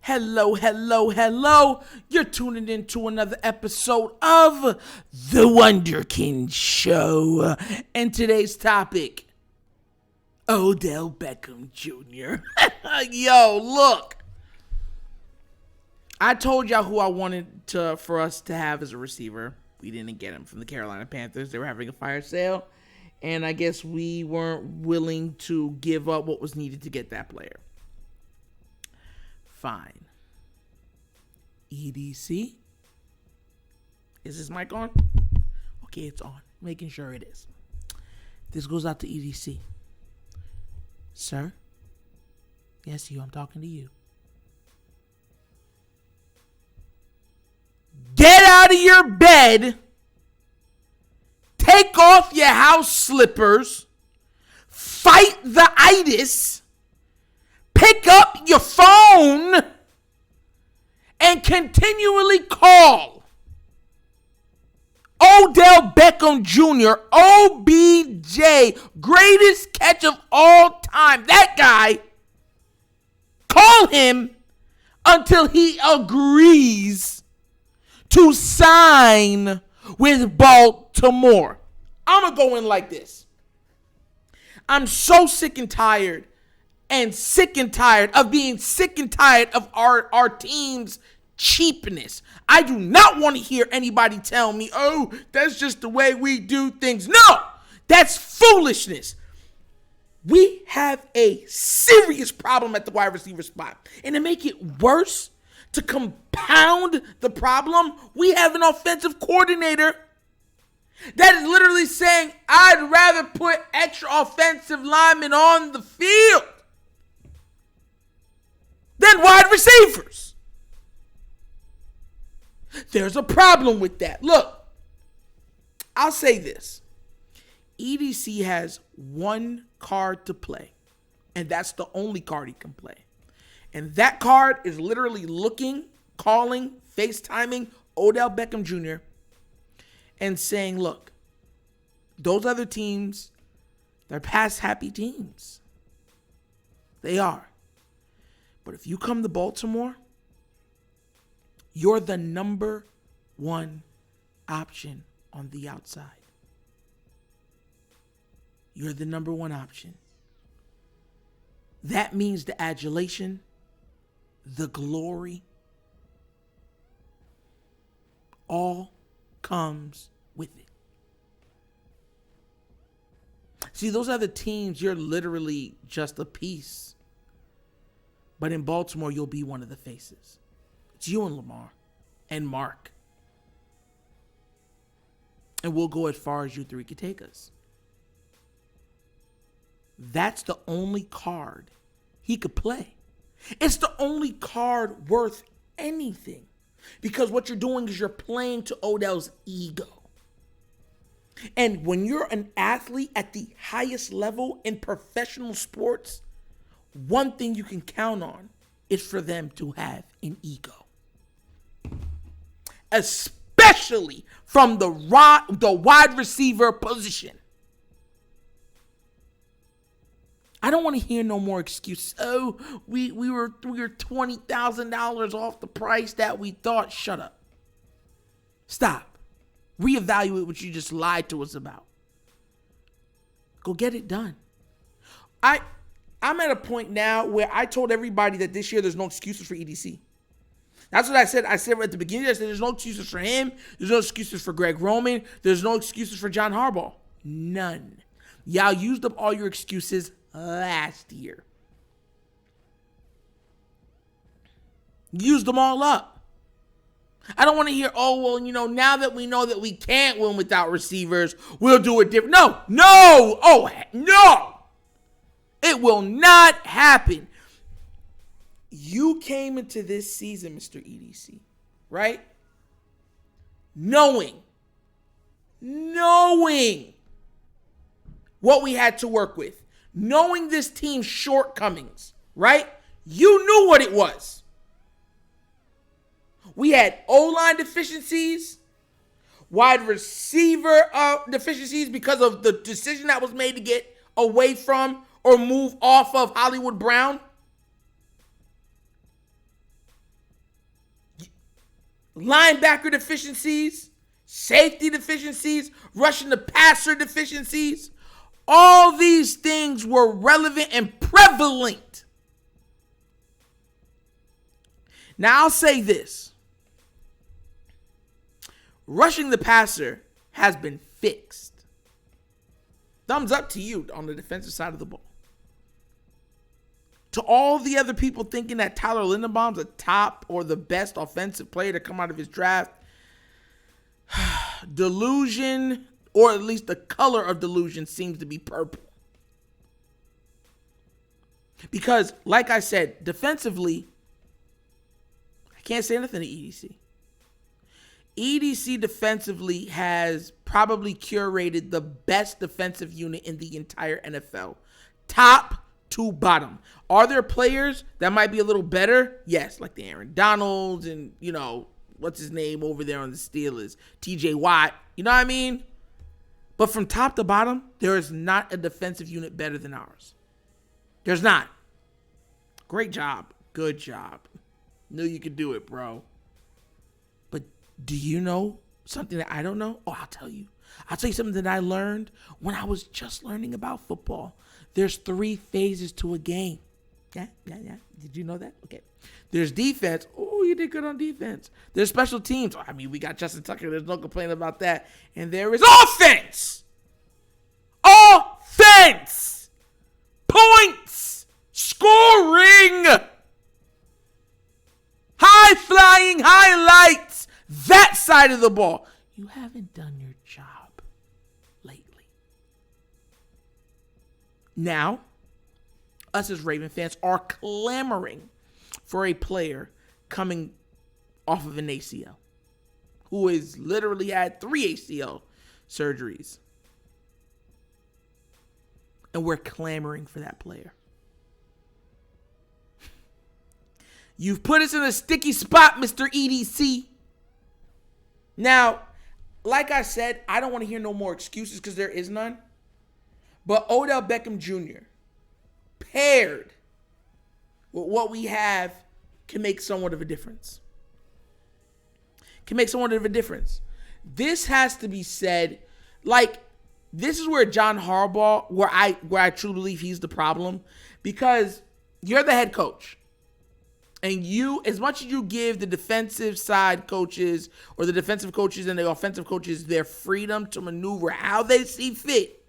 Hello, hello, hello. You're tuning in to another episode of The Wunderkind Show. And today's topic, Odell Beckham Jr. Yo, look. I told y'all who I wanted for us to have as a receiver. We didn't get him from the Carolina Panthers. They were having a fire sale. And I guess we weren't willing to give up what was needed to get that player. Fine. EDC. Is this mic on? Okay, it's on. Making sure it is. This goes out to EDC. Sir? Yes, I'm talking to you. Get out of your bed. Take off your house slippers. Fight the itis. Pick up your phone and continually call Odell Beckham Jr., OBJ, greatest catch of all time. That guy, call him until he agrees to sign with Baltimore. I'm going to go in like this. I'm so sick and tired of being sick and tired of our team's cheapness. I do not want to hear anybody tell me, oh, that's just the way we do things. No, that's foolishness. We have a serious problem at the wide receiver spot. And to make it worse, to compound the problem, we have an offensive coordinator that is literally saying, I'd rather put extra offensive linemen on the field than wide receivers. There's a problem with that. Look, I'll say this. EDC has one card to play, and that's the only card he can play. And that card is literally calling, FaceTiming Odell Beckham Jr. and saying, look, those other teams, they're past happy teams. They are. But if you come to Baltimore, you're the number one option on the outside. You're the number one option. That means the adulation, the glory, all comes with it. See, those other teams, you're literally just a piece. But in Baltimore, you'll be one of the faces. It's you and Lamar and Mark. And we'll go as far as you three can take us. That's the only card he could play. It's the only card worth anything. Because what you're doing is you're playing to Odell's ego. And when you're an athlete at the highest level in professional sports, one thing you can count on is for them to have an ego. Especially from the wide receiver position. I don't want to hear no more excuses. Oh, we were $20,000 off the price that we thought. Shut up. Stop. Reevaluate what you just lied to us about. Go get it done. I'm at a point now where I told everybody that this year there's no excuses for EDC. That's what I said. I said at the beginning, I said there's no excuses for him. There's no excuses for Greg Roman. There's no excuses for John Harbaugh. None. Y'all used up all your excuses last year. Used them all up. I don't want to hear, oh, well, now that we know that we can't win without receivers, we'll do it different. No. It will not happen. You came into this season, Mr. EDC, right? Knowing what we had to work with. Knowing this team's shortcomings, right? You knew what it was. We had O-line deficiencies, wide receiver deficiencies because of the decision that was made to get away from or move off of Hollywood Brown. linebacker deficiencies, safety deficiencies, rushing the passer deficiencies. All these things were relevant and prevalent. Now I'll say this. Rushing the passer has been fixed. Thumbs up to you on the defensive side of the ball. To all the other people thinking that Tyler Linderbaum's a top or the best offensive player to come out of his draft, delusion, or at least the color of delusion, seems to be purple. Because, like I said, defensively, I can't say nothing to EDC. EDC defensively has probably curated the best defensive unit in the entire NFL. Top to bottom. Are there players that might be a little better? Yes, like the Aaron Donalds and, what's his name over there on the Steelers? TJ Watt. You know what I mean? But from top to bottom, there is not a defensive unit better than ours. There's not. Great job. Good job. Knew you could do it, bro. But do you know something that I don't know? Oh, I'll tell you. I'll tell you something that I learned when I was just learning about football. There's 3 phases to a game. Yeah. Did you know that? Okay. There's defense. Oh, you did good on defense. There's special teams. I mean, we got Justin Tucker. There's no complaint about that. And there is offense. Offense. Points. Scoring. High-flying highlights. That side of the ball. You haven't done your job lately. Now, us as Raven fans are clamoring for a player coming off of an ACL who has literally had 3 ACL surgeries. And we're clamoring for that player. You've put us in a sticky spot, Mr. EDC. Now, like I said, I don't want to hear no more excuses because there is none. But Odell Beckham Jr. paired with what we have can make somewhat of a difference. This has to be said. Like, this is where John Harbaugh, where I truly believe he's the problem. Because you're the head coach. And you, as much as you give the defensive side coaches or the defensive coaches and the offensive coaches their freedom to maneuver how they see fit,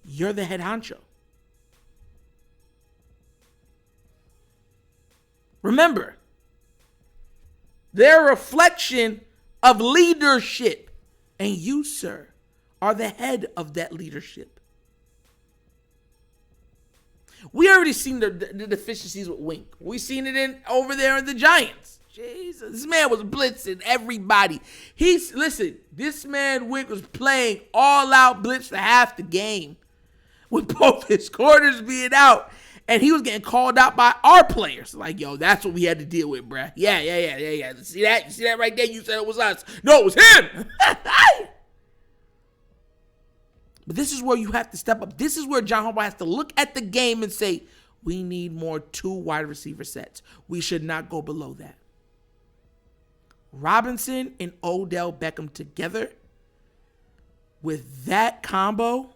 you're the head honcho. Remember, they're a reflection of leadership. And you, sir, are the head of that leadership. We already seen the deficiencies with Wink. We seen it over there in the Giants. Jesus, this man was blitzing everybody. This man Wink was playing all out blitz for half the game with both his corners being out. And he was getting called out by our players. Like, yo, that's what we had to deal with, bruh. Yeah. See that? You see that right there? You said it was us. No, it was him. But this is where you have to step up. This is where John Harbaugh has to look at the game and say, we need more 2 wide receiver sets. We should not go below that. Robinson and Odell Beckham together, with that combo,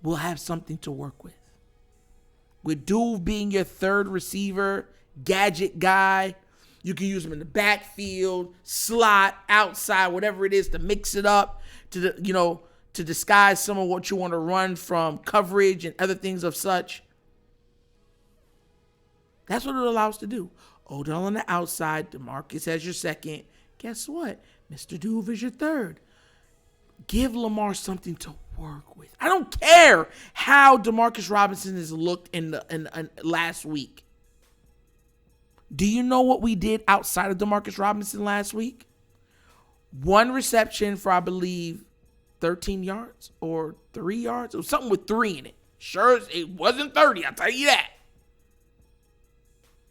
will have something to work with. With Duve being your 3rd receiver, gadget guy, you can use him in the backfield, slot, outside, whatever it is to mix it up, to disguise some of what you want to run from coverage and other things of such. That's what it allows to do. Odell on the outside, DeMarcus as your 2nd. Guess what? Mr. Duve is your 3rd. Give Lamar something to work with. I don't care how DeMarcus Robinson has looked in last week. Do you know what we did outside of DeMarcus Robinson last week? 1 reception for, I believe, 13 yards or 3 yards. It was something with 3 in it. Sure, it wasn't 30, I'll tell you that.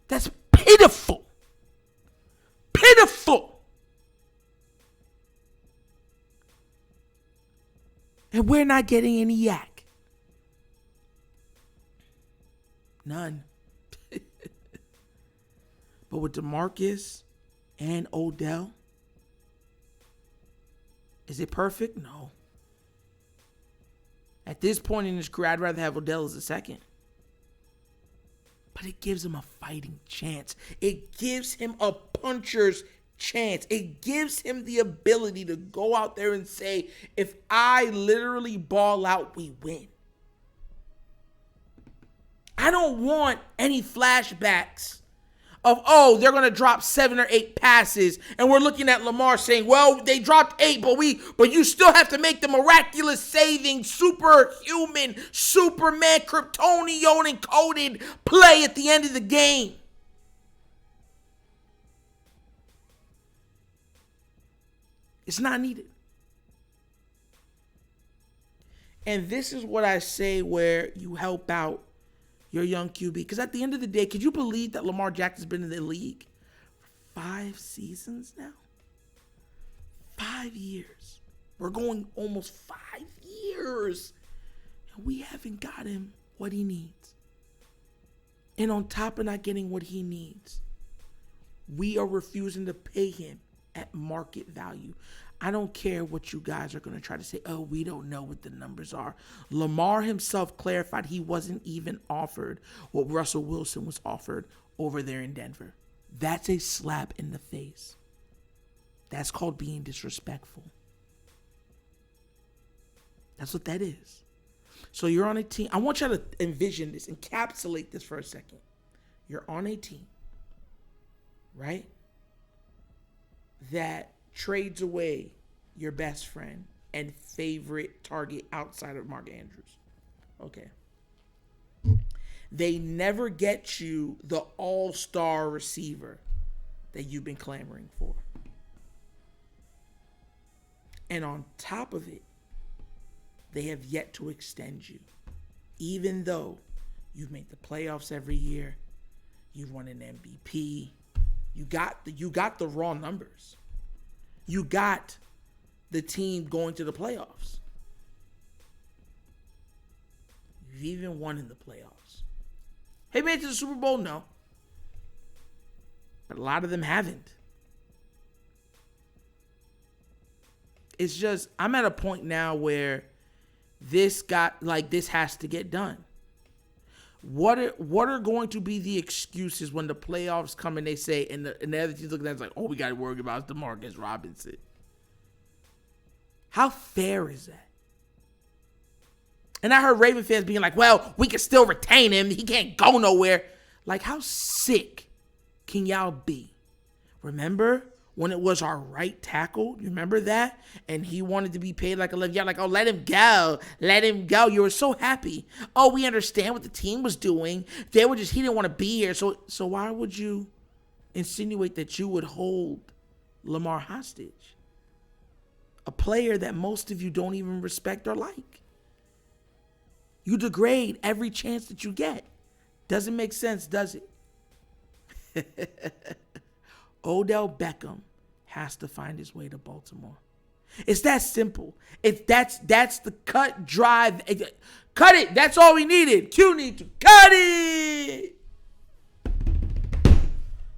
That's pitiful. And we're not getting any yak. None. But with DeMarcus and Odell. Is it perfect? No. At this point in his career, I'd rather have Odell as a second. But it gives him a fighting chance. It gives him a puncher's chance. It gives him the ability to go out there and say, if I literally ball out, we win. I don't want any flashbacks of, oh, they're going to drop 7 or 8 passes, and we're looking at Lamar saying, well, they dropped 8, but you still have to make the miraculous saving, superhuman, Superman, Kryptonian encoded play at the end of the game. It's not needed. And this is what I say where you help out your young QB. Because at the end of the day, could you believe that Lamar Jackson's been in the league for 5 seasons now? 5 years. We're going almost 5 years. And we haven't got him what he needs. And on top of not getting what he needs, we are refusing to pay him at market value. I don't care what you guys are going to try to say, oh, we don't know what the numbers are. Lamar himself clarified he wasn't even offered what Russell Wilson was offered over there in Denver. That's a slap in the face. That's called being disrespectful. That's what that is. So you're on a team. I want you to envision this, encapsulate this for a second. You're on a team, right, that trades away your best friend and favorite target outside of Mark Andrews. Okay. They never get you the all-star receiver that you've been clamoring for. And on top of it, they have yet to extend you. Even though you've made the playoffs every year, you've won an MVP, you got the raw numbers. You got the team going to the playoffs. You've even won in the playoffs. Have you made it to the Super Bowl? No. But a lot of them haven't. It's just, I'm at a point now where this has to get done. What are going to be the excuses when the playoffs come and they say, and the other team's looking at it, it's like, all we got to worry about is DeMarcus Robinson? How fair is that? And I heard Raven fans being like, well, we can still retain him. He can't go nowhere. Like, how sick can y'all be? Remember when it was our right tackle? You remember that? And he wanted to be paid like 11. Y'all like, oh, let him go. Let him go. You were so happy. Oh, we understand what the team was doing. He didn't want to be here. So why would you insinuate that you would hold Lamar hostage? A player that most of you don't even respect or like. You degrade every chance that you get. Doesn't make sense, does it? Odell Beckham has to find his way to Baltimore. It's that simple. That's the cut drive. Cut it. That's all we needed. Q need to cut it.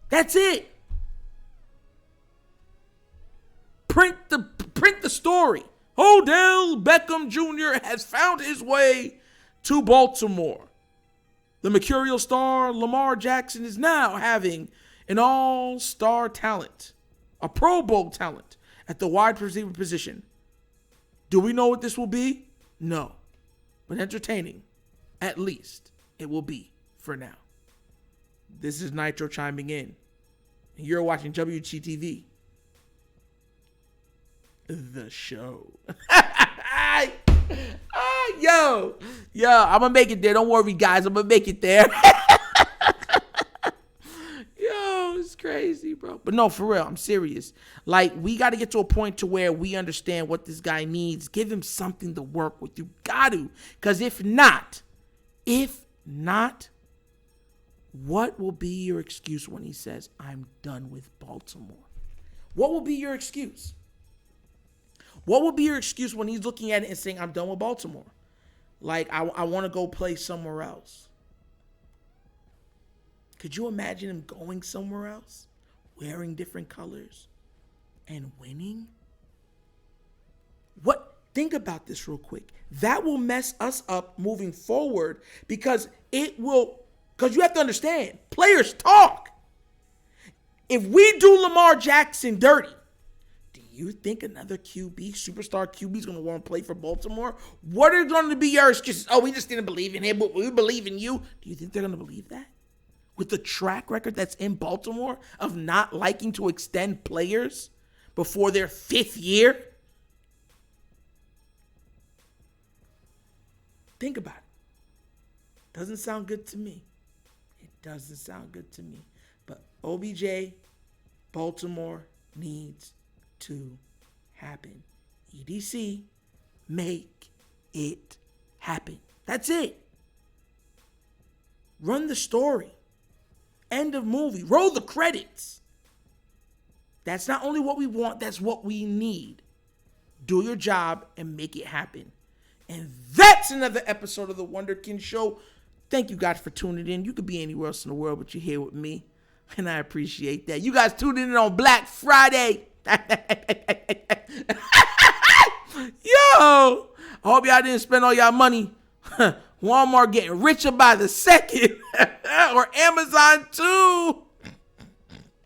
That's it. Print the story. Odell Beckham Jr. has found his way to Baltimore. The mercurial star Lamar Jackson is now having an all-star talent, a Pro Bowl talent at the wide receiver position. Do we know what this will be? No. But entertaining, at least, it will be for now. This is Nitro chiming in. And you're watching WGTV. The show. Yo, I'm going to make it there. Don't worry, guys. I'm going to make it there. Yo, it's crazy, bro. But no, for real, I'm serious. Like, we got to get to a point to where we understand what this guy needs. Give him something to work with. You got to. Because if not, what will be your excuse when he says, I'm done with Baltimore? What will be your excuse? What will be your excuse when he's looking at it and saying, I'm done with Baltimore? Like, I want to go play somewhere else. Could you imagine him going somewhere else? wearing different colors and winning? What? Think about this real quick. That will mess us up moving forward because you have to understand, players talk. If we do Lamar Jackson dirty, do you think another superstar QB is going to want to play for Baltimore? What are going to be your excuses? Oh, we just didn't believe in him, but we believe in you. Do you think they're going to believe that? With the track record that's in Baltimore of not liking to extend players before their 5th year? Think about it. Doesn't sound good to me. It doesn't sound good to me. But OBJ, Baltimore needs to happen. EDC, make it happen. That's it. Run the story. End of movie. Roll the credits. That's not only what we want, that's what we need. Do your job and make it happen. And that's another episode of the Wunderkind Show. Thank you guys for tuning in. You could be anywhere else in the world, but you're here with me. And I appreciate that. You guys tuned in on Black Friday. Yo, I hope y'all didn't spend all y'all money. Walmart getting richer by the second. Or Amazon too.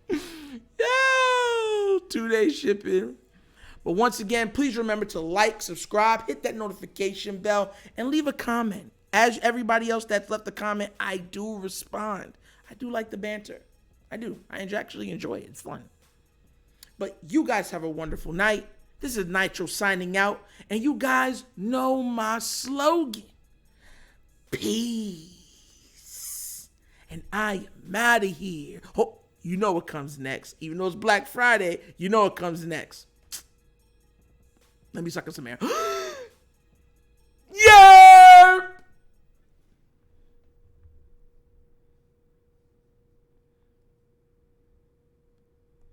Yo, 2-day shipping. But once again, please remember to like, subscribe, hit that notification bell, and leave a comment. As everybody else that's left a comment, I do respond. I do like the banter. I do. I actually enjoy it. It's fun. But you guys have a wonderful night. This is Nitro signing out. And you guys know my slogan. Peace. And I am out of here. Oh, you know what comes next. Even though it's Black Friday, you know what comes next. Let me suck on some air.